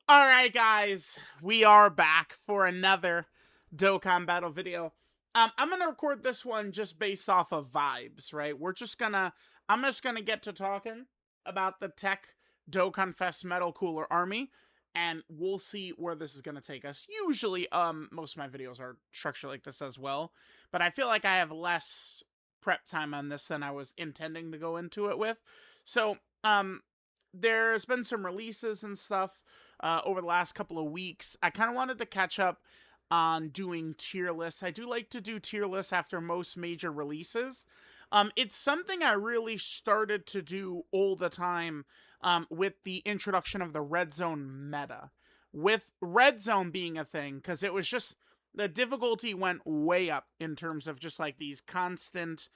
All right, guys, we are back for another Dokkan battle video. I'm gonna record this one just based off of vibes, right? I'm just gonna get to talking about the Tech Dokkan Fest Metal Cooler Army, and we'll see where this is gonna take us. Usually, most of my videos are structured like this as well, but I feel like I have less prep time on this than I was intending to go into it with. So, there's been some releases and stuff over the last couple of weeks. I kind of wanted to catch up on doing tier lists. I do like to do tier lists after most major releases. It's something I really started to do all the time with the introduction of the Red Zone meta. With Red Zone being a thing, because it was just the difficulty went way up in terms of just like these constant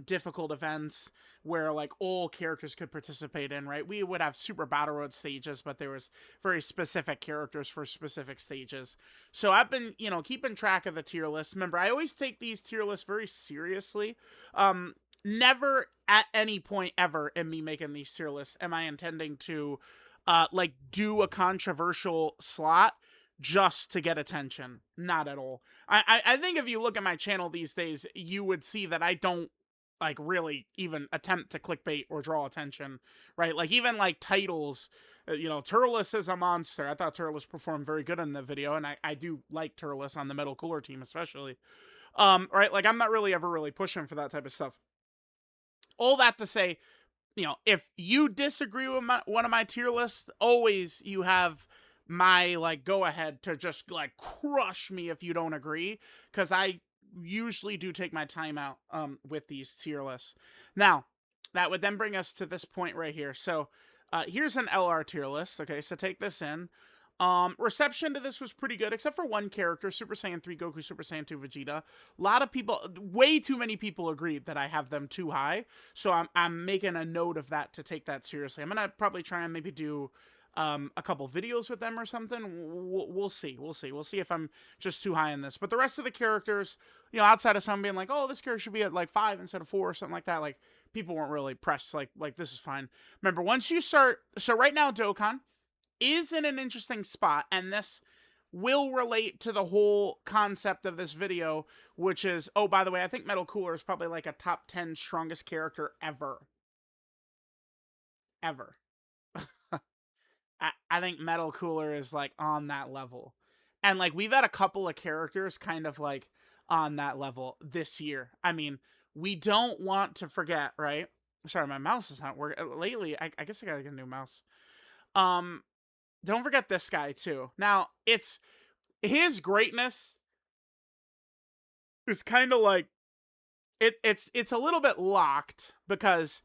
difficult events where like all characters could participate in, right? We would have super battle road stages, but there was very specific characters for specific stages. So I've been, keeping track of the tier list. Remember, I always take these tier lists very seriously. Never at any point ever in me making these tier lists am I intending to like do a controversial slot just to get attention. Not at all. I think if you look at my channel these days, you would see that I don't like really even attempt to clickbait or draw attention, right? Like even like titles, Turles is a monster. I thought Turles performed very good in the video, and I do like Turles on the Metal Cooler team especially. Right? Like I'm not really ever really pushing for that type of stuff. All that to say, if you disagree with one of my tier lists, always you have my like go ahead to just like crush me if you don't agree, because I usually do take my time out with these tier lists. Now, that would then bring us to this point right here. So here's an LR tier list. Okay, so take this in. Reception to this was pretty good, except for one character, Super Saiyan 3 Goku, Super Saiyan 2 Vegeta. A lot of people, way too many people agreed that I have them too high, so I'm making a note of that to take that seriously. I'm gonna probably try and maybe do a couple videos with them or something. We'll see. We'll see if I'm just too high in this. But the rest of the characters, outside of some being like, oh, this character should be at like 5 instead of 4 or something like that, like people weren't really pressed. Like this is fine. Remember, once you start, so right now Dokkan is in an interesting spot, and this will relate to the whole concept of this video, which is, oh, by the way, I think Metal Cooler is probably like a top 10 strongest character ever. Ever. I think Metal Cooler is like on that level. And like we've had a couple of characters kind of like on that level this year. I mean, we don't want to forget, right? Sorry, my mouse is not working lately. I guess I gotta get a new mouse. Um, don't forget this guy too. Now, it's his greatness is kind of like it's a little bit locked, because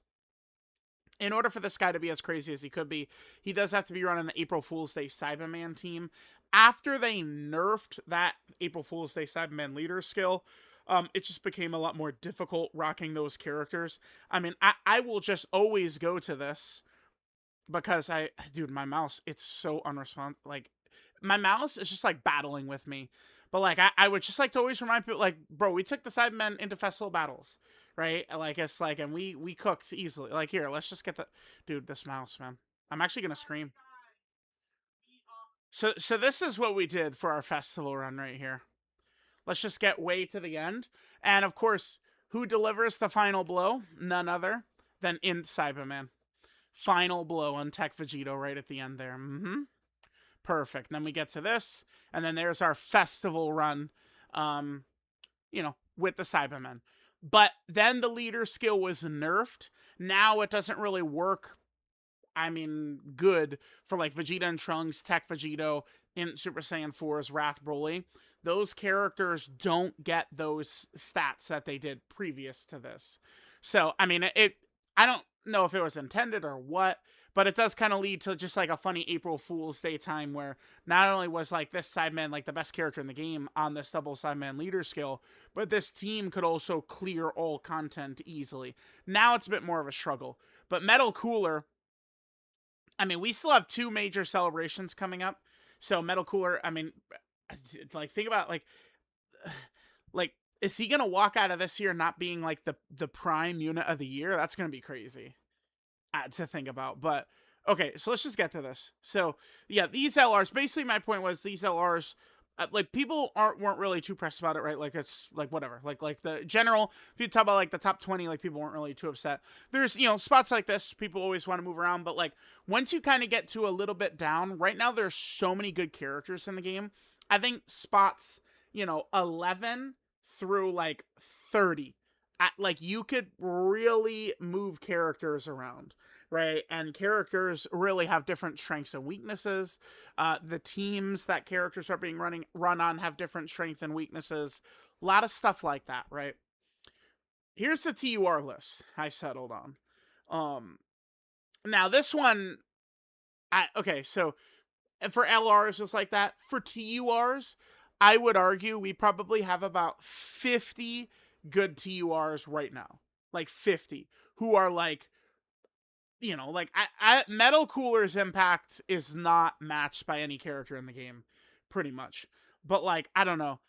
in order for this guy to be as crazy as he could be, he does have to be running the April Fool's Day Cyberman team. After they nerfed that April Fool's Day Cyberman leader skill, it just became a lot more difficult rocking those characters. I mean, I will just always go to this because dude, my mouse, it's so unresponsive. Like, my mouse is just like battling with me. But like, I would just like to always remind people, like, bro, we took the Cybermen into festival battles, right? Like, it's like, and we cooked easily. Like, here, let's just get the, dude, this mouse, man. I'm actually gonna scream. So this is what we did for our festival run right here. Let's just get way to the end, and of course, who delivers the final blow? None other than in Cyberman. Final blow on Tech Vegito right at the end there. Perfect. And then we get to this, and then there's our festival run, with the Cybermen. But then the leader skill was nerfed. Now it doesn't really work, I mean, good for like Vegeta and Trunks, Tech Vegito, in Super Saiyan 4's Wrath Broly. Those characters don't get those stats that they did previous to this. So, I mean, I don't know if it was intended or what, but it does kind of lead to just like a funny April Fool's Day time where not only was like this Sideman like the best character in the game on this double Sideman leader skill, but this team could also clear all content easily. Now it's a bit more of a struggle. But Metal Cooler, I mean, we still have 2 major celebrations coming up. So Metal Cooler, I mean, like think about like is he gonna walk out of this year not being like the prime unit of the year? That's gonna be crazy to think about. But Okay, so let's just get to this. So yeah, these LRs. Basically, my point was these LRs. Like people weren't really too pressed about it, right? Like it's like whatever. Like the general. If you talk about like the top 20, like people weren't really too upset. There's spots like this. People always want to move around, but like once you kind of get to a little bit down, right now there's so many good characters in the game. I think spots 11 through like 30. Like you could really move characters around, right? And characters really have different strengths and weaknesses. The teams that characters are being run on have different strengths and weaknesses. A lot of stuff like that, right? Here's the TUR list I settled on. Now this one, okay, so for LRs it's like that. For TURs, I would argue we probably have about 50 good TURs right now, like 50, who are like like Metal Cooler's impact is not matched by any character in the game, pretty much. But like, I don't know.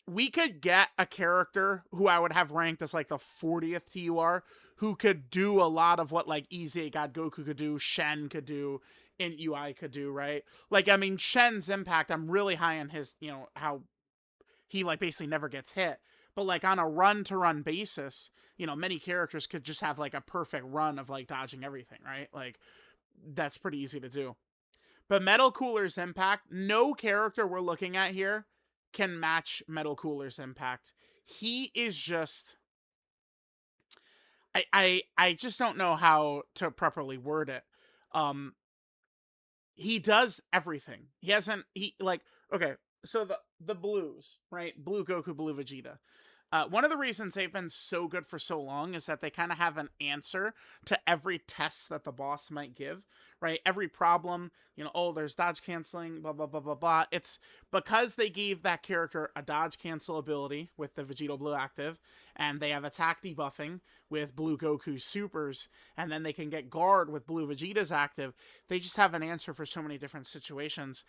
We could get a character who I would have ranked as like the 40th TUR who could do a lot of what like Easy God Goku could do, Shen could do, and UI could do, right? Like, I mean, Shen's impact, I'm really high on his, how he like basically never gets hit. But like on a run to run basis, many characters could just have like a perfect run of like dodging everything, right? Like that's pretty easy to do. But Metal Cooler's impact, no character we're looking at here can match Metal Cooler's impact. He is just I just don't know how to properly word it. Um he does everything. He like okay, so the blues, right? Blue Goku, Blue Vegeta. One of the reasons they've been so good for so long is that they kind of have an answer to every test that the boss might give, right? Every problem, oh, there's dodge canceling, blah, blah, blah, blah, blah. It's because they gave that character a dodge cancel ability with the Vegeta Blue active, and they have attack debuffing with Blue Goku supers, and then they can get guard with Blue Vegeta's active. They just have an answer for so many different situations.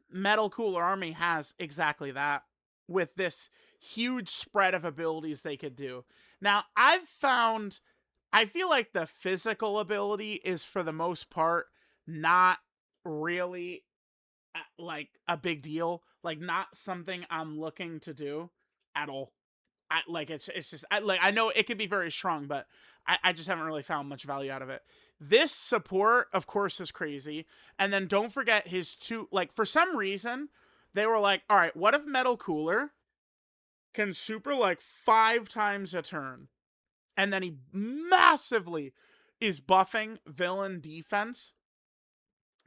Metal Cooler Army has exactly that with this huge spread of abilities they could do. Now, I feel like the physical ability is for the most part not really like a big deal, like not something I'm looking to do at all. Like it's just I know it could be very strong, but I just haven't really found much value out of it. This support, of course, is crazy. And then don't forget his two, like for some reason, they were like, all right, what if Metal Cooler can super like 5 times a turn? And then he massively is buffing villain defense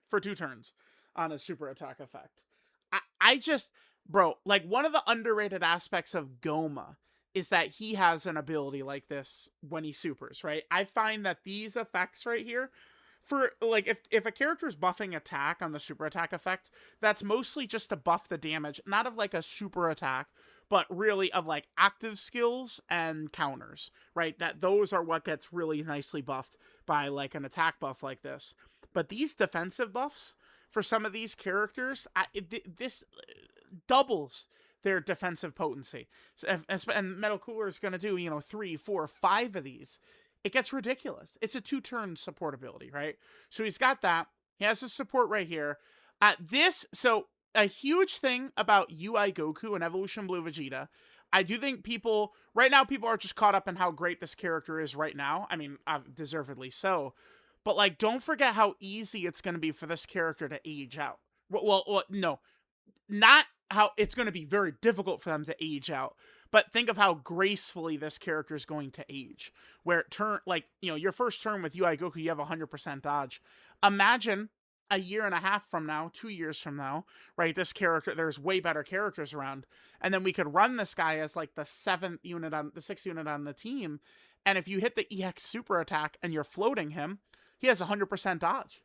for 2 turns on a super attack effect. I just, bro, like one of the underrated aspects of Goma is that he has an ability like this when he supers, right? I find that these effects right here, for like if a character is buffing attack on the super attack effect, that's mostly just to buff the damage, not of like a super attack, but really of like active skills and counters, right? That those are what gets really nicely buffed by like an attack buff like this. But these defensive buffs for some of these characters, this doubles their defensive potency. So and Metal Cooler is going to do 3, 4, 5 of these. It gets ridiculous. It's a 2-turn support ability, right? So he's got that. He has his support right here. So a huge thing about UI Goku and Evolution Blue Vegeta, I do think people are just caught up in how great this character is right now. I mean, deservedly so. But like, don't forget how easy it's going to be for this character to age out. No, not how it's going to be very difficult for them to age out, but think of how gracefully this character is going to age. Where your first turn with UI Goku, you have 100% dodge. Imagine a year and a half from now, 2 years from now, right? This character, there's way better characters around, and then we could run this guy as like the 6th unit on the team. And if you hit the EX super attack and you're floating him, he has 100% dodge,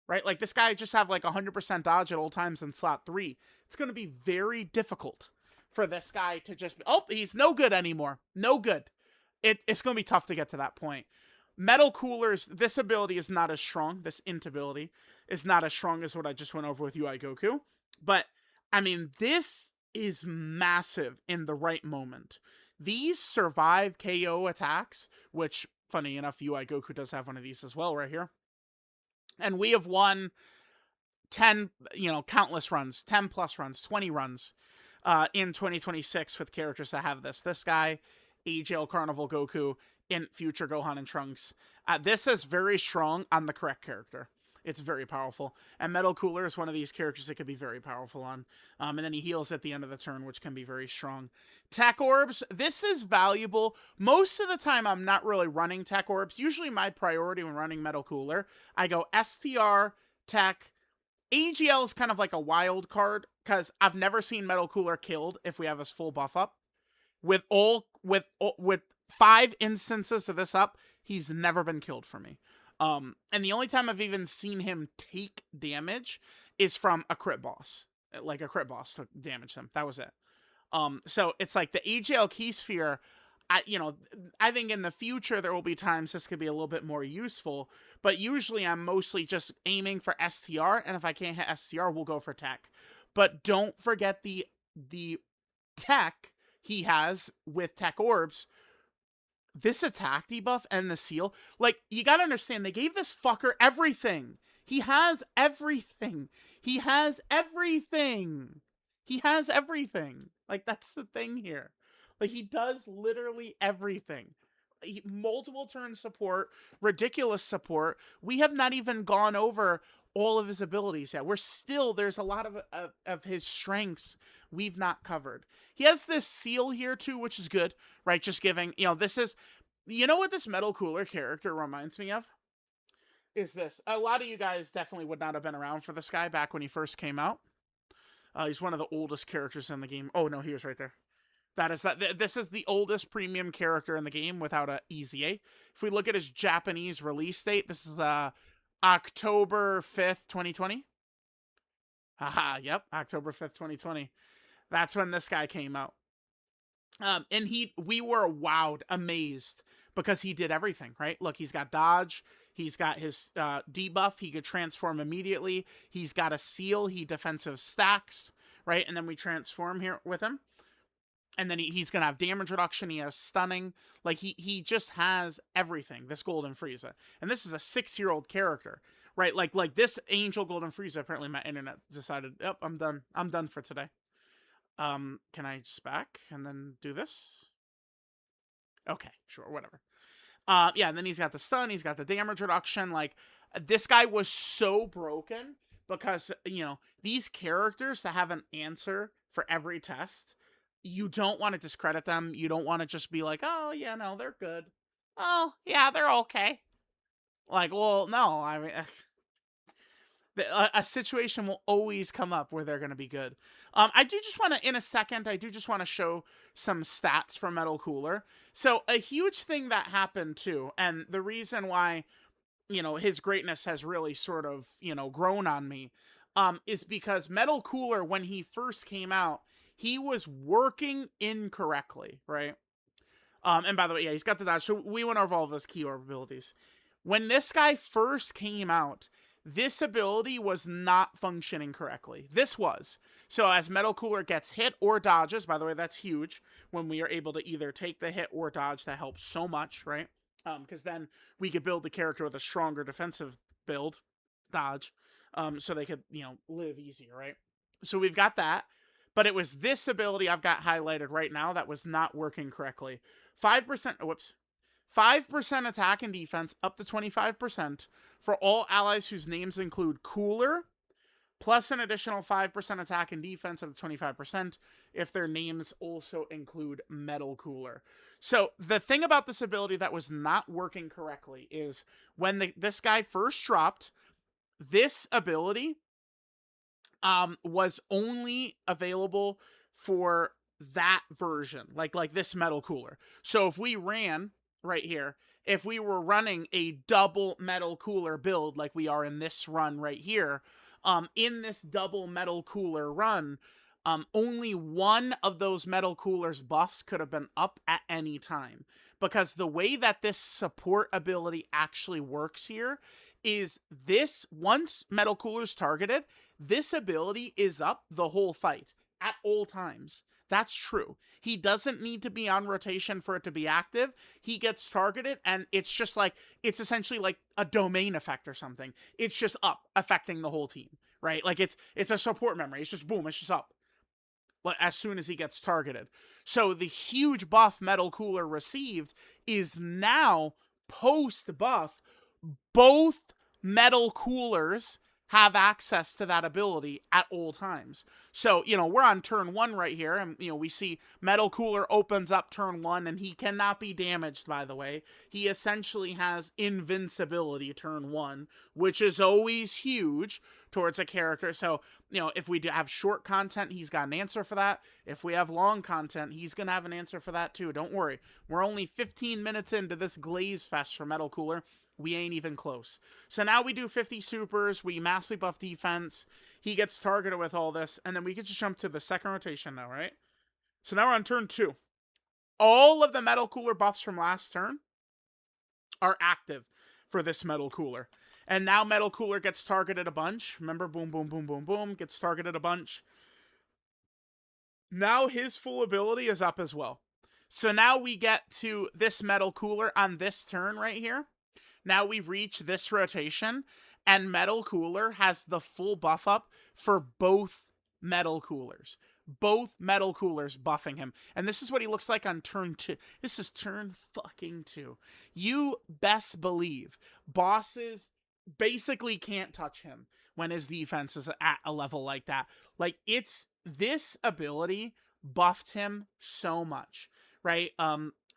right? Like this guy just have like 100% dodge at all times in slot 3. It's going to be very difficult for this guy to just he's no good anymore. No good. It's going to be tough to get to that point. Metal Cooler's, this ability is not as strong. This int ability is not as strong as what I just went over with UI Goku. But, I mean, this is massive in the right moment. These survive KO attacks, which, funny enough, UI Goku does have one of these as well right here. And we have won 10, countless runs, 10 plus runs, 20 runs in 2026 with characters that have this. This guy, AGL Carnival Goku, in future Gohan and Trunks. This is very strong on the correct character. It's very powerful. And Metal Cooler is one of these characters that could be very powerful on. And then he heals at the end of the turn, which can be very strong. Tech Orbs, this is valuable. Most of the time, I'm not really running Tech Orbs. Usually my priority when running Metal Cooler, I go STR, Tech. AGL is kind of like a wild card, because I've never seen Metal Cooler killed if we have his full buff up. With 5 instances of this up, he's never been killed for me. And the only time I've even seen him take damage is from a crit boss. Like a crit boss to damage him. That was it. So it's like the AGL Key Sphere, I think in the future there will be times this could be a little bit more useful, but usually I'm mostly just aiming for STR, and if I can't hit STR, we'll go for Tech. But don't forget the Tech he has with Tech Orbs. This attack debuff and the seal, like, you gotta understand, they gave this fucker everything. He has everything. He has everything. He has everything. Like, that's the thing here. Like, he does literally everything. Multiple turn support, ridiculous support. We have not even gone over all of his abilities yet. There's a lot of his strengths we've not covered. He has this seal here too, which is good, right? Just giving, this is, what this Metal Cooler character reminds me of? Is this. A lot of you guys definitely would not have been around for this guy back when he first came out. He's one of the oldest characters in the game. Oh no, he was right there. This is the oldest premium character in the game without a EZA. If we look at his Japanese release date, this is October 5th, 2020. Haha, yep, October 5th, 2020. That's when this guy came out. And we were wowed, amazed, because he did everything, right? Look, he's got dodge, he's got his debuff, he could transform immediately, he's got a seal, he defensive stacks, right? And then we transform here with him. And then he's going to have damage reduction. He has stunning. Like, he just has everything, this Golden Frieza. And this is a 6-year-old character, right? Like this Angel Golden Frieza, apparently my internet decided, yep, I'm done. I'm done for today. Can I just back and then do this? Okay, sure, whatever. Yeah, and then he's got the stun. He's got the damage reduction. Like, this guy was so broken because, these characters that have an answer for every test, you don't want to discredit them. You don't want to just be like, oh, yeah, no, they're good. Oh, yeah, they're okay. Like, well, no, I mean, a situation will always come up where they're going to be good. I do just want to, in a second, show some stats from Metal Cooler. So a huge thing that happened too, and the reason why, his greatness has really sort of, grown on me, is because Metal Cooler, when he first came out, he was working incorrectly, right? And by the way, yeah, he's got the dodge. So we went over all of his key orb abilities. When this guy first came out, this ability was not functioning correctly. This was. So as Metal Cooler gets hit or dodges, by the way, that's huge. When we are able to either take the hit or dodge, that helps so much, right? Because then we could build the character with a stronger defensive build, dodge, so they could, live easier, right? So we've got that. But it was this ability I've got highlighted right now that was not working correctly. 5%, whoops. 5% attack and defense up to 25% for all allies whose names include Cooler, plus an additional 5% attack and defense up to 25% if their names also include Metal Cooler. So the thing about this ability that was not working correctly is when this guy first dropped, this ability was only available for that version, like this Metal Cooler. So if we ran right here, if we were running a double Metal Cooler build like we are in this run right here, in this double Metal Cooler run, only one of those Metal Cooler's buffs could have been up at any time. Because the way that this support ability actually works here is this, once Metal Cooler's targeted, this ability is up the whole fight at all times. That's true. He doesn't need to be on rotation for it to be active. He gets targeted, and it's just like, it's essentially like a domain effect or something. It's just up, affecting the whole team, right? Like it's a support memory. It's just boom, it's just up as soon as he gets targeted. So the huge buff Metal Cooler received is now post buff. Both Metal Coolers have access to that ability at all times. So, we're on turn 1 right here, and, we see Metal Cooler opens up turn 1, and he cannot be damaged, by the way. He essentially has invincibility turn 1, which is always huge towards a character. So, if we do have short content, he's got an answer for that. If we have long content, he's going to have an answer for that too. Don't worry. We're only 15 minutes into this Glaze Fest for Metal Cooler. We ain't even close. So now we do 50 supers. We massively buff defense. He gets targeted with all this. And then we can just jump to the second rotation now, right? So now we're on turn 2. All of the Metal Cooler buffs from last turn are active for this Metal Cooler. And now Metal Cooler gets targeted a bunch. Remember, boom, boom, boom, boom, boom. Gets targeted a bunch. Now his full ability is up as well. So now we get to this Metal Cooler on this turn right here. Now we reach this rotation, and Metal Cooler has the full buff up for both Metal Coolers. Both Metal Coolers buffing him. And this is what he looks like on turn 2. This is turn fucking 2. You best believe bosses basically can't touch him when his defense is at a level like that. Like, this ability buffed him so much, right?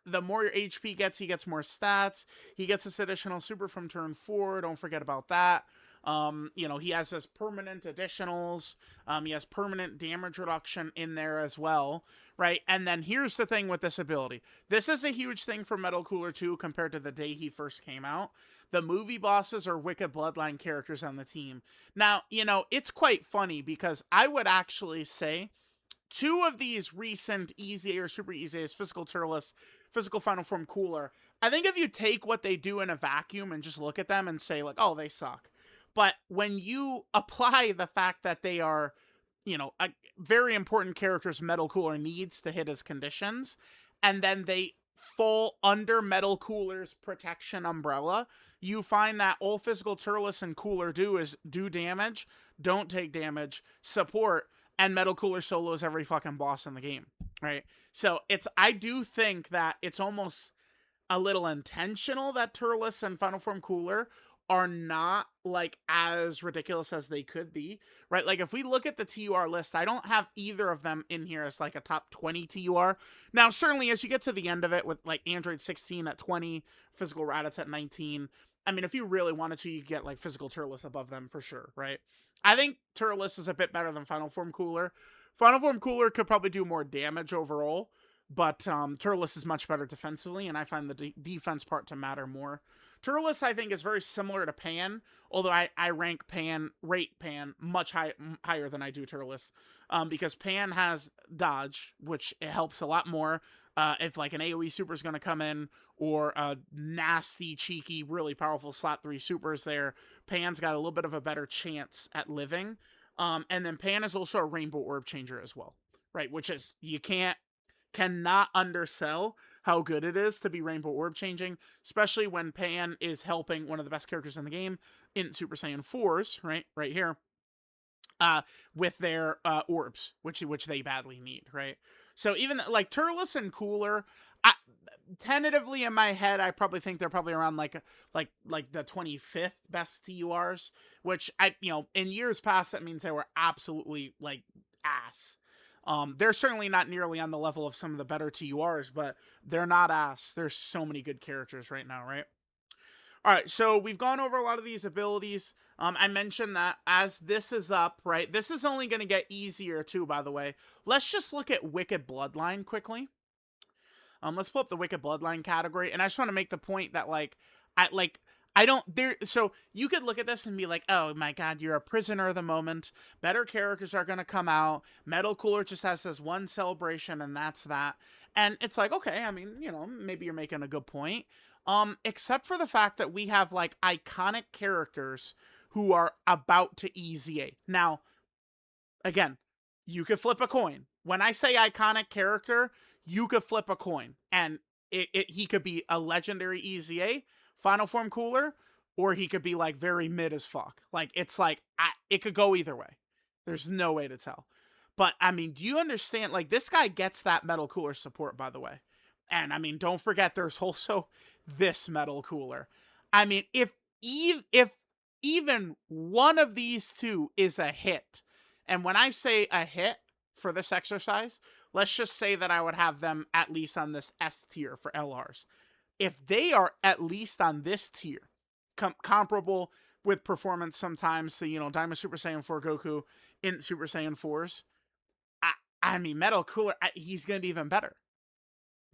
The more your HP gets, he gets more stats. He gets this additional super from turn 4. Don't forget about that. He has his permanent additionals. He has permanent damage reduction in there as well, right? And then here's the thing with this ability. This is a huge thing for Metal Cooler 2 compared to the day he first came out. The movie bosses are Wicked Bloodline characters on the team. Now, it's quite funny because I would actually say 2 of these recent easy or super easy is Physical Turles, Physical Final Form Cooler. I think if you take what they do in a vacuum and just look at them and say, like, oh, they suck. But when you apply the fact that they are, a very important characters Metal Cooler needs to hit his conditions, and then they fall under Metal Cooler's protection umbrella, you find that all Physical Turles and Cooler do is do damage, don't take damage, support, and Metal Cooler solos every fucking boss in the game, right? So I do think that it's almost a little intentional that Turles and Final Form Cooler are not like as ridiculous as they could be, right? Like if we look at the TUR list, I don't have either of them in here as like a top 20 TUR. Now, certainly as you get to the end of it with like Android 16 at 20, Physical Raditz at 19, I mean, if you really wanted to, you could get like Physical Turles above them for sure, right? I think Turles is a bit better than Final Form Cooler. Final Form Cooler could probably do more damage overall, but Turles is much better defensively, and I find the defense part to matter more. Turles, I think, is very similar to Pan, although I rate Pan much higher than I do Turles, because Pan has dodge, which it helps a lot more. If like an AoE super is going to come in, or a nasty, cheeky, really powerful slot 3 supers there, Pan's got a little bit of a better chance at living. And then Pan is also a Rainbow Orb changer as well, right? Which is, you cannot undersell how good it is to be Rainbow Orb changing, especially when Pan is helping one of the best characters in the game in Super Saiyan 4s, right here, with their orbs, which they badly need, right? So even like Turles and Cooler, tentatively in my head, I probably think they're probably around like the 25th best TURs, which in years past, that means they were absolutely like ass. They're certainly not nearly on the level of some of the better TURs, but they're not ass. There's so many good characters right now, right? All right, so we've gone over a lot of these abilities. I mentioned that as this is up, right? This is only going to get easier too, by the way. Let's just look at Wicked Bloodline quickly. Let's pull up the Wicked Bloodline category, and I just want to make the point that so you could look at this and be like, oh my god, you're a prisoner of the moment. Better characters are going to come out. Metal Cooler just has this one celebration, and that's that. And it's like, okay, I mean, maybe you're making a good point. Except for the fact that we have like iconic characters who are about to EZA. Now, again, you could flip a coin. When I say iconic character, you could flip a coin, and he could be a legendary EZA, final form cooler, or he could be like very mid as fuck. Like it's like it could go either way. There's no way to tell. But I mean, do you understand? Like this guy gets that metal cooler support, by the way. And I mean, don't forget there's also this metal cooler. I mean, if even one of these two is a hit, and when I say a hit for this exercise, let's just say that I would have them at least on this S tier for LRs. If they are at least on this tier, comparable with performance sometimes to, Diamond Super Saiyan 4 Goku in Super Saiyan 4s, I mean, Metal Cooler, he's going to be even better,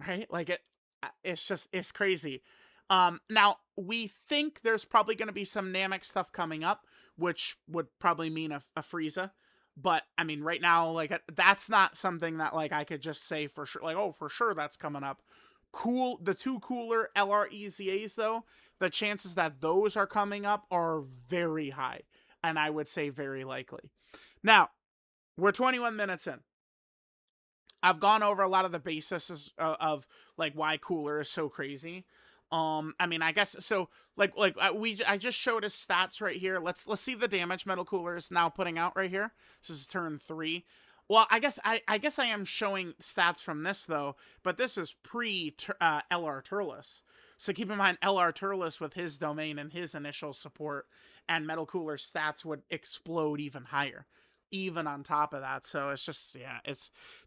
right? Like, it's crazy. Now, we think there's probably going to be some Namek stuff coming up, which would probably mean a Frieza. But, I mean, right now, like, that's not something that, like, I could just say for sure. Like, oh, for sure that's coming up. The two cooler LR EZAs, though, the chances that those are coming up are very high. And I would say very likely. Now, we're 21 minutes in. I've gone over a lot of the basis of like why cooler is so crazy. I mean, I guess so. I just showed his stats right here. Let's see the damage metal cooler is now putting out right here. This is turn 3. Well, I guess I am showing stats from this though, but this is pre LR Turles. So keep in mind LR Turles with his domain and his initial support, and metal cooler stats would explode even higher. Even on top of that. So it's just, yeah,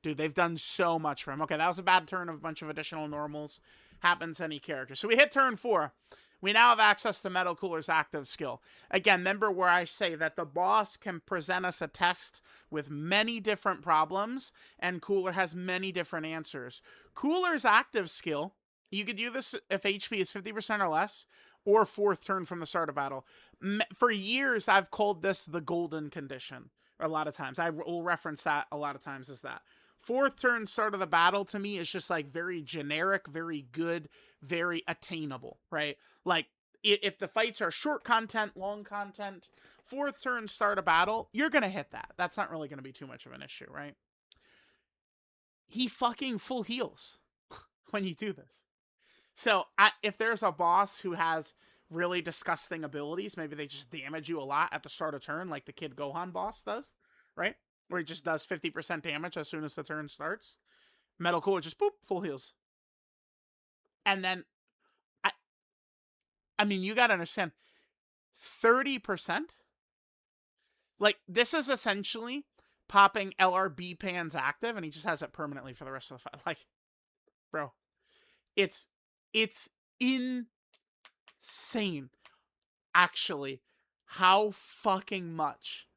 dude, they've done so much for him. Okay, that was a bad turn of a bunch of additional normals. Happens to any character. So we hit turn 4. We now have access to Metal Cooler's active skill. Again, remember where I say that the boss can present us a test with many different problems, and Cooler has many different answers. Cooler's active skill, you could do this if HP is 50% or less, or 4th turn from the start of battle. For years, I've called this the golden condition. A lot of times. I will reference that a lot of times as that. 4th turn start of the battle to me is just like very generic, very good, very attainable, right? Like if the fights are short content, long content, 4th turn start of battle, you're going to hit that. That's not really going to be too much of an issue, right? He fucking full heals when you do this. So if there's a boss who has really disgusting abilities, maybe they just damage you a lot at the start of turn, like the Kid Gohan boss does, right? Where he just does 50% damage as soon as the turn starts. Metal Cooler just boop, full heals. And then, I mean, you gotta understand, 30%? Like, this is essentially popping LRB Pan's active, and he just has it permanently for the rest of the fight. Like, bro, it's insane, actually, how fucking much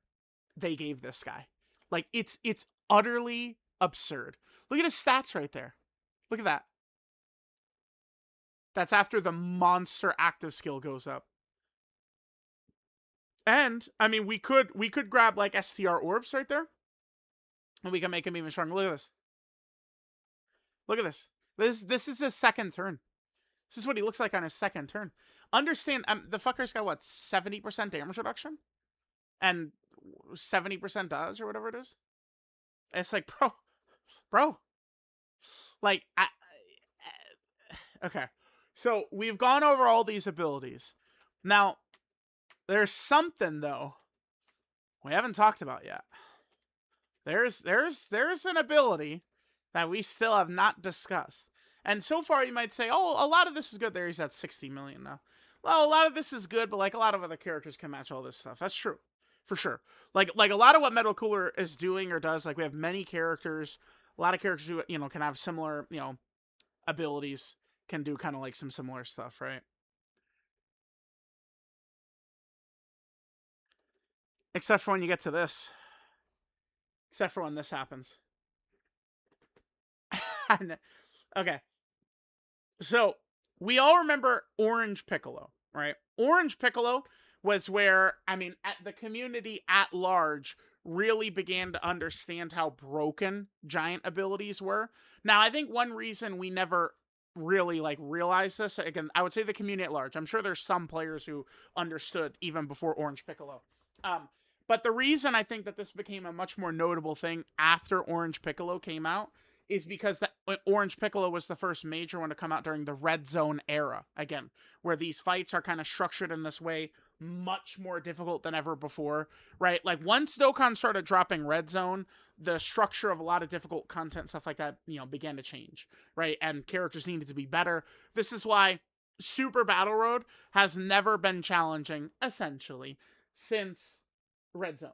they gave this guy. Like, it's utterly absurd. Look at his stats right there. Look at that. That's after the monster active skill goes up. And, I mean, we could grab, like, STR orbs right there. And we can make him even stronger. Look at this. Look at this. This is his second turn. This is what he looks like on his second turn. Understand, the fucker's got, what, 70% damage reduction? And 70% dodge or whatever it is? It's like, bro. Like, okay. So, we've gone over all these abilities. Now, there's something, though, we haven't talked about yet. There's an ability that we still have not discussed. And so far, you might say, oh, a lot of this is good. There he's at 60 million now. Well, a lot of this is good, but like a lot of other characters can match all this stuff. That's true. For sure. Like a lot of what Metal Cooler is doing or does, like we have many characters, a lot of characters who, can have similar, abilities, can do kind of like some similar stuff, right? Except for when you get to this. Except for when this happens. Okay. So, we all remember Orange Piccolo, right? Orange Piccolo was where, I mean, the community at large really began to understand how broken giant abilities were. Now, I think one reason we never really realized this, again, I would say the community at large. I'm sure there's some players who understood even before Orange Piccolo. But the reason I think that this became a much more notable thing after Orange Piccolo came out is because the Orange Piccolo was the first major one to come out during the Red Zone era, again, where these fights are kind of structured in this way, much more difficult than ever before, right? Like once Dokkan started dropping Red Zone, the structure of a lot of difficult content, stuff like that, began to change, right? And characters needed to be better. This is why Super Battle Road has never been challenging, essentially, since Red Zone.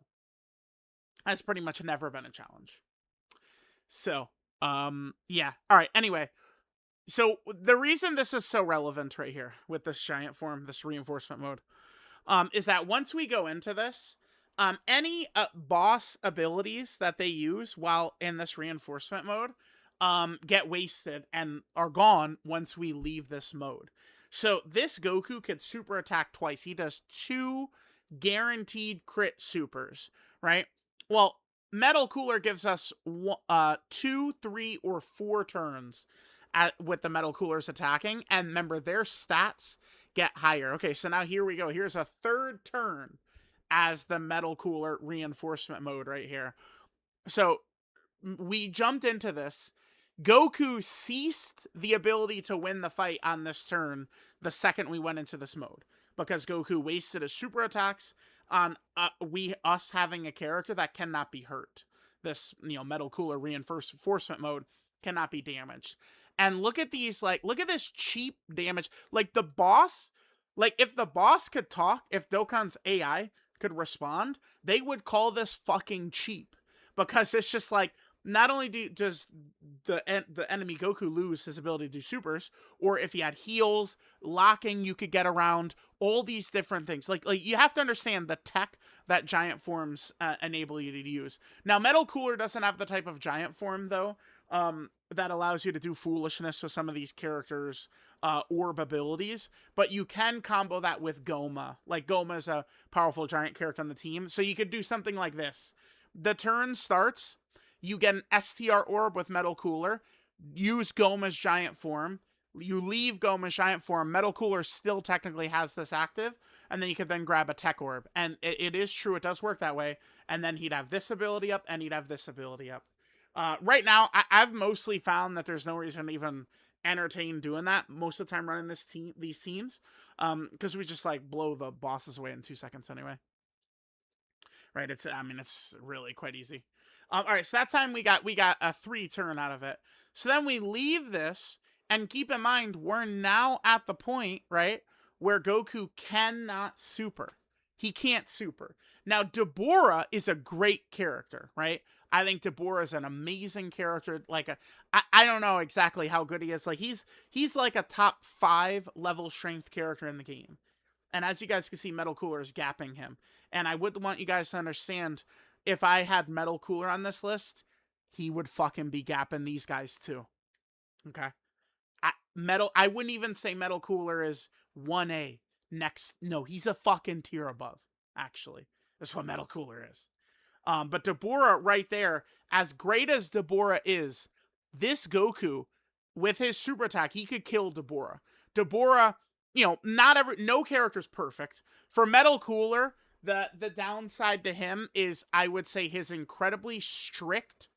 Has pretty much never been a challenge. So, yeah. All right. Anyway, so the reason this is so relevant right here with this giant form, this reinforcement mode, is that once we go into this, any boss abilities that they use while in this reinforcement mode, get wasted and are gone once we leave this mode. So this Goku could super attack twice. He does 2 guaranteed crit supers, right? Well, Metal Cooler gives us 2, 3, or 4 turns with the Metal Coolers attacking, and remember their stats get higher. Okay, so now here we go. Here's a 3rd turn as the Metal Cooler reinforcement mode right here. So we jumped into this. Goku ceased the ability to win the fight on this turn the second we went into this mode, because Goku wasted his super attacks on us having a character that cannot be hurt. This Metal Cooler reinforcement mode cannot be damaged. And look at these, look at this cheap damage. Like the boss, if the boss could talk, if Dokkan's AI could respond, they would call this fucking cheap, because it's just not only does the enemy Goku lose his ability to do supers, or if he had heals, locking, you could get around all these different things. Like you have to understand the tech that giant forms enable you to use. Now, Metal Cooler doesn't have the type of giant form though, that allows you to do foolishness with some of these characters' orb abilities, but you can combo that with Goma. Like Goma is a powerful giant character on the team, so you could do something like this. The turn starts, you get an STR orb with Metal Cooler, use Goma's giant form, you leave Goma's giant form, Metal Cooler still technically has this active, and then you could then grab a TEQ orb. And it is true, it does work that way, and then he'd have this ability up, and he'd have this ability up. Right now, I've mostly found that there's no reason to even entertain doing that most of the time running these teams, because we just blow the bosses away in 2 seconds anyway. Right? It's really quite easy. All right, so that time we got a 3 turn out of it. So then we leave this, and keep in mind we're now at the point, right, where Goku cannot super. He can't super. Now Deborah is a great character, right? I think Deborah is an amazing character. I don't know exactly how good he is. He's like a top 5 level strength character in the game. And as you guys can see, Metal Cooler is gapping him. And I would want you guys to understand, if I had Metal Cooler on this list, he would fucking be gapping these guys too. Okay? I wouldn't even say Metal Cooler is 1A next. No, he's a fucking tier above, actually. That's what Metal Cooler is. But Deborah right there, as great as Deborah is, this Goku, with his super attack, he could kill Deborah. Deborah, no character's perfect. For Metal Cooler, the downside to him is, I would say, his incredibly strict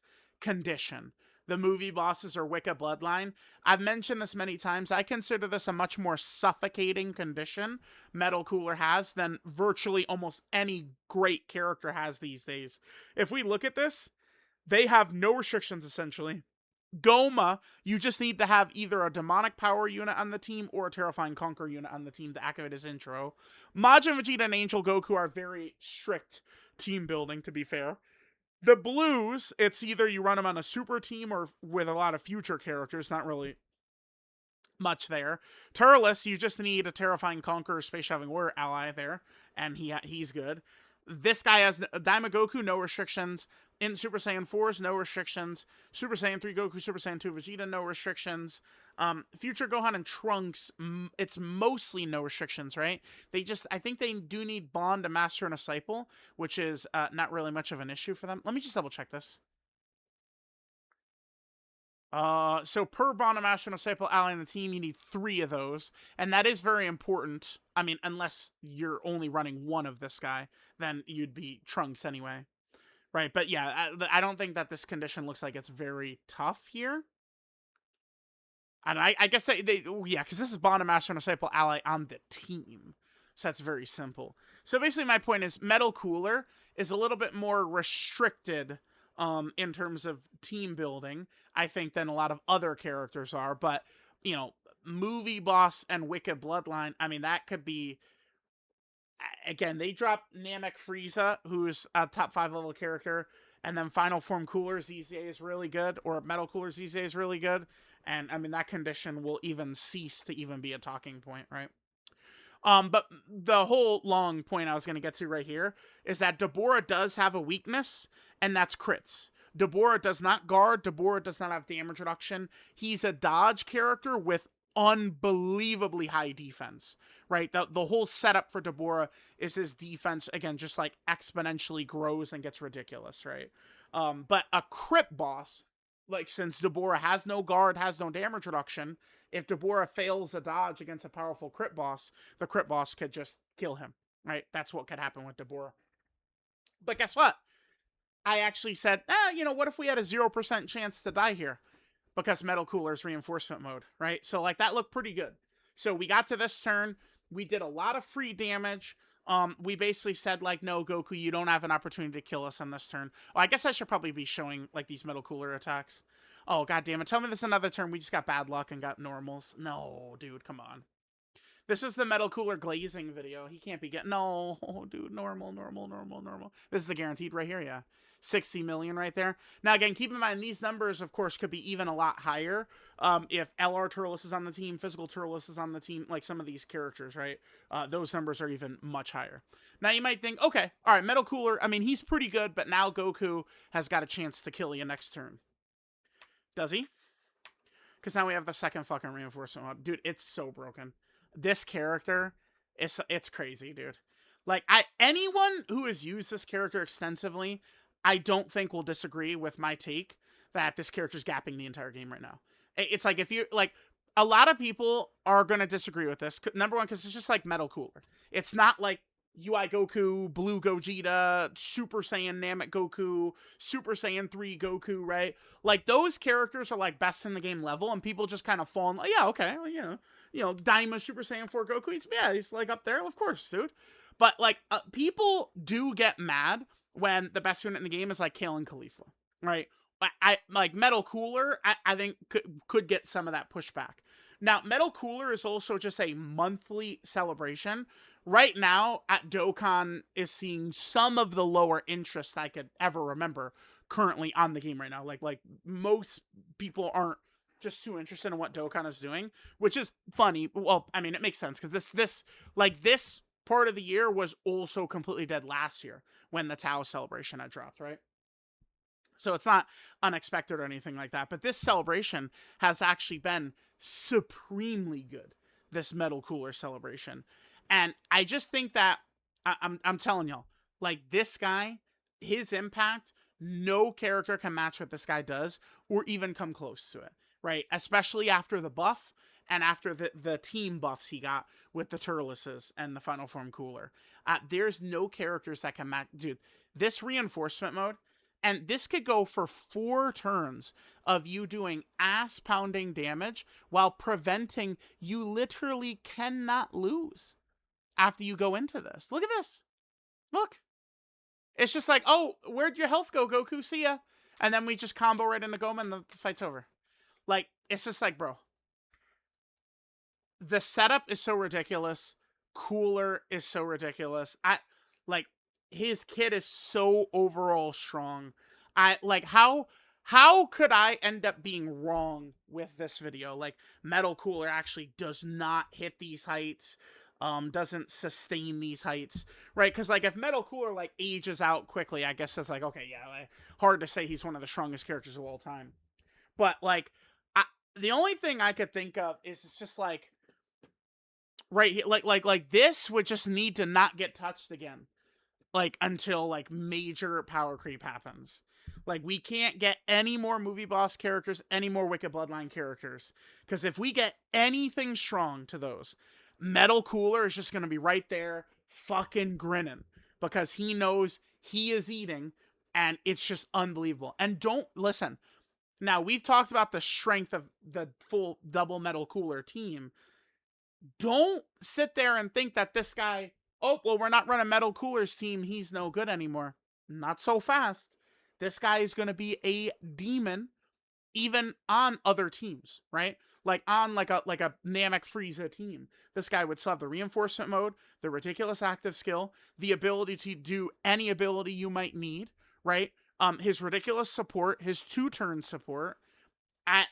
condition. The movie bosses are Wicca Bloodline. I've mentioned this many times. I consider this a much more suffocating condition Metal Cooler has than virtually almost any great character has these days. If we look at this, they have no restrictions, essentially. Goma, you just need to have either a demonic power unit on the team or a terrifying conquer unit on the team to activate his intro. Majin Vegeta and Angel Goku are very strict team building, to be fair. The blues, it's either you run them on a super team or with a lot of future characters, not really much there. Turles, you just need a terrifying conqueror, space shoving warrior ally there, and he's good. This guy has Daima Goku, no restrictions. In Super Saiyan 4s, no restrictions. Super Saiyan 3 Goku, Super Saiyan 2 Vegeta, no restrictions. Future Gohan and Trunks, it's mostly no restrictions, right? I think they do need Bond, a Master, and a Disciple, which is not really much of an issue for them. Let me just double check this. So per bottom astral staple ally in the team, you need 3 of those, and that is very important. I mean, unless you're only running one of this guy, then you'd be Trunks anyway, right? But yeah, I don't think that this condition looks like it's very tough here. And I guess yeah, because this is bottom astral staple ally on the team, so that's very simple. So basically, my point is Metal Cooler is a little bit more restricted in terms of team building, I think, than a lot of other characters are. But, you know, Movie Boss and Wicked Bloodline, I mean, that could be. Again, they dropped Namek Frieza, who's a top 5 level character, and then Final Form Cooler ZZA is really good, or Metal Cooler ZZA is really good. And I mean, that condition will even cease to even be a talking point, right? But the whole long point I was going to get to right here is that Dabura does have a weakness, and that's crits. Dabura does not guard. Dabura does not have damage reduction. He's a dodge character with unbelievably high defense, right? The whole setup for Dabura is his defense, again, just like exponentially grows and gets ridiculous, right? But a crit boss, like since Dabura has no guard, has no damage reduction, if Dabura fails a dodge against a powerful crit boss, the crit boss could just kill him, right? That's what could happen with Dabura. But guess what? I actually said, you know, what if we had a 0% chance to die here? Because Metal Cooler's reinforcement mode, right? So, like, that looked pretty good. So we got to this turn. We did a lot of free damage. We basically said, like, no, Goku, you don't have an opportunity to kill us on this turn. Oh, I guess I should probably be showing, like, these Metal Cooler attacks. Oh, god damn it. Tell me this is another turn we just got bad luck and got normals. No, dude, come on. This is the Metal Cooler glazing video. He can't be getting... No, dude, normal, normal, normal, normal. This is the guaranteed right here, yeah. 60 million right there. Now, again, keep in mind, these numbers, of course, could be even a lot higher if LR Turles is on the team, Physical Turles is on the team, like some of these characters, right? Those numbers are even much higher. Now, you might think, okay, all right, Metal Cooler, I mean, he's pretty good, but now Goku has got a chance to kill you next turn. Does he? Because now we have the second fucking reinforcement mod. Dude, it's so broken. This character, it's crazy, dude. Like, anyone who has used this character extensively, I don't think will disagree with my take that this character's gapping the entire game right now. It's like, if you, like, a lot of people are going to disagree with this. Number one, because it's just like Metal Cooler. It's not like UI Goku, Blue Gogeta, Super Saiyan Namek Goku, Super Saiyan 3 Goku, right? Like, those characters are, like, best in the game level, and people just kind of fall in, like, yeah, okay, well, you know, Daima Super Saiyan 4 Goku, he's, like, up there, of course, dude. But, like, people do get mad when the best unit in the game is, like, Kale and Caulifla, right? I like, Metal Cooler, I think, could get some of that pushback. Now, Metal Cooler is also just a monthly celebration. Right now, at Dokkan is seeing some of the lower interest I could ever remember currently on the game right now. Like most people aren't just too interested in what Dokkan is doing, which is funny. Well, I mean, it makes sense because this part of the year was also completely dead last year when the Tao celebration had dropped, right? So it's not unexpected or anything like that. But this celebration has actually been supremely good. This Metal Cooler celebration. And I just think that I'm telling y'all, like, this guy, his impact, no character can match what this guy does or even come close to it, right? Especially after the buff and after the team buffs he got with the Turleses and the Final Form Cooler. There's no characters that can match. Dude, this reinforcement mode, and this could go for 4 turns of you doing ass-pounding damage while preventing you literally cannot lose after you go into this. Look at this. Look. It's just like, oh, where'd your health go, Goku? See ya. And then we just combo right into Goma and the fight's over. Like, it's just like, bro. The setup is so ridiculous. Cooler is so ridiculous. Like, his kid is so overall strong. How could I end up being wrong with this video? Like, Metal Cooler actually does not hit these heights, doesn't sustain these heights, right? Because, like, if Metal Cooler, like, ages out quickly, I guess it's like, okay, yeah, like, hard to say he's one of the strongest characters of all time. But, like, the only thing I could think of is it's just like, right here, like this would just need to not get touched again. like until like major power creep happens. Like we can't get any more movie boss characters, any more Wicked Bloodline characters, because if we get anything strong to those, Metal Cooler is just going to be right there fucking grinning because he knows he is eating, and it's just unbelievable. And don't listen. Now, we've talked about the strength of the full double Metal Cooler team. Don't sit there and think that this guy, oh, well, we're not running Metal Cooler's team, he's no good anymore. Not so fast. This guy is going to be a demon even on other teams, right? Like on like a Namek Frieza team. This guy would still have the reinforcement mode, the ridiculous active skill, the ability to do any ability you might need, right? His ridiculous support, his 2-turn support.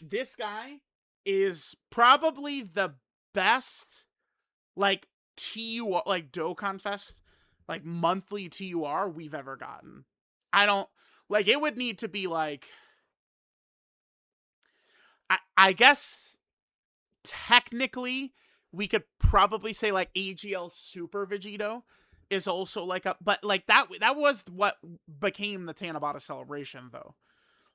This guy is probably the best like TUR, like Dokkan Fest, like monthly TUR we've ever gotten. I don't like it would need to be like I guess technically we could probably say like AGL Super Vegito is also like a, but like that was what became the Tanabata celebration though.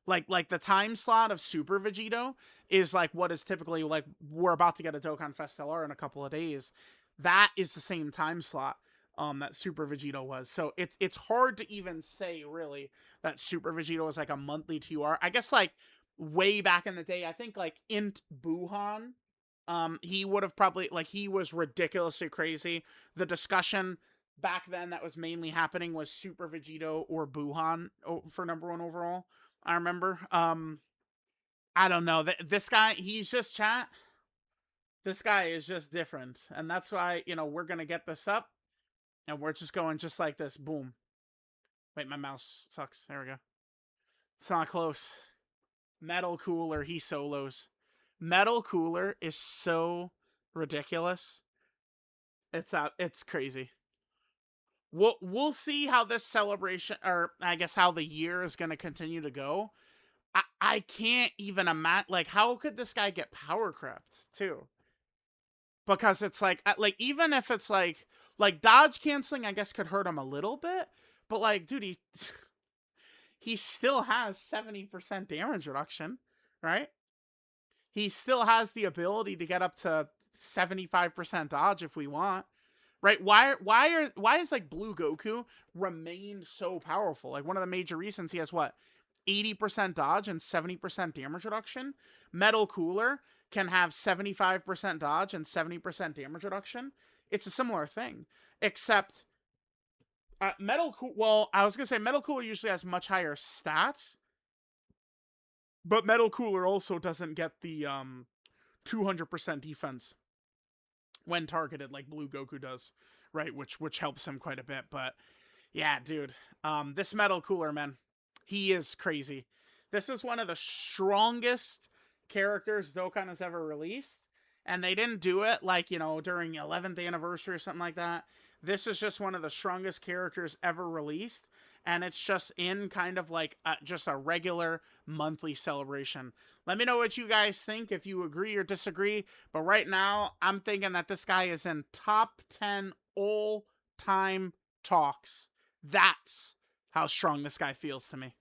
Like the time slot of Super Vegito is like what is typically like we're about to get a Dokkan Fest LR in a couple of days. That is the same time slot that Super Vegito was. So it's hard to even say really that Super Vegito was like a monthly TUR. I guess like way back in the day, I think like Int Buhan, he would have probably like he was ridiculously crazy. The discussion back then that was mainly happening was Super Vegito or Buhan for #1 overall. I remember. I don't know. This guy, he's just chat. This guy is just different. And that's why, you know, we're going to get this up. And we're just going just like this. Boom. Wait, my mouse sucks. There we go. It's not close. Metal Cooler, he solos. Metal Cooler is so ridiculous. It's crazy. We'll see how this celebration, or I guess how the year is going to continue to go. I can't even imagine, like, how could this guy get power crept, too? Because it's like even if it's like dodge canceling, I guess could hurt him a little bit. But, like, dude, he still has 70% damage reduction, right? He still has the ability to get up to 75% dodge if we want. Right? Why is like Blue Goku remained so powerful? Like one of the major reasons he has what 80% dodge and 70% damage reduction. Metal Cooler can have 75% dodge and 70% damage reduction. It's a similar thing, except well, I was gonna say Metal Cooler usually has much higher stats, but Metal Cooler also doesn't get the 200% defense when targeted like Blue Goku does, right? Which helps him quite a bit. But yeah, dude, this Metal Cooler, man, he is crazy. This is one of the strongest characters Dokkan has ever released, and they didn't do it like, you know, during 11th anniversary or something like that. This is just one of the strongest characters ever released, and it's just in kind of like just a regular monthly celebration. Let me know what you guys think, if you agree or disagree. But right now, I'm thinking that this guy is in top 10 all-time talks. That's how strong this guy feels to me.